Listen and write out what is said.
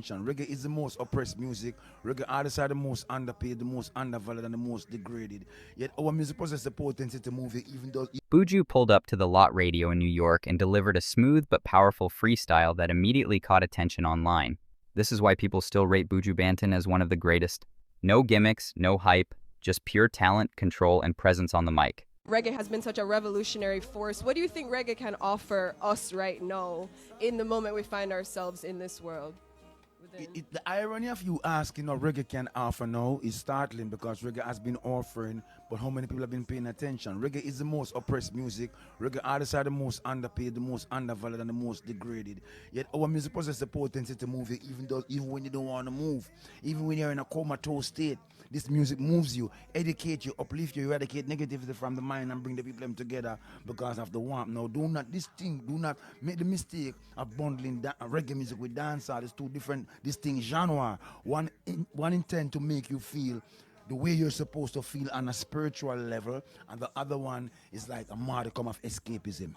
Reggae is the most oppressed music. Reggae artists are the most underpaid, the most undervalued, and the most degraded. Yet our music possesses the potency to move it, even though. Buju pulled up to the Lot Radio in New York and delivered a smooth but powerful freestyle that immediately caught attention online. This is why people still rate Buju Banton as one of the greatest. No gimmicks, no hype, just pure talent, control, and presence on the mic. Reggae has been such a revolutionary force. What do you think reggae can offer us right now in the moment we find ourselves in this world? The irony of you asking what reggae can offer now is startling because reggae has been offering, but how many people have been paying attention? Reggae is the most oppressed music. Reggae artists are the most underpaid, the most undervalued, and the most degraded. Yet our music possesses the potency to move it, even when you don't want to move, even when you're in a comatose state. This music moves you, educate you, uplift you, eradicate negativity from the mind, and bring the people them together because of the warmth. Now, do not make the mistake of bundling reggae music with dancehall. It's two different distinct genre. One intend to make you feel the way you're supposed to feel on a spiritual level, and the other one is like a modicum of escapism.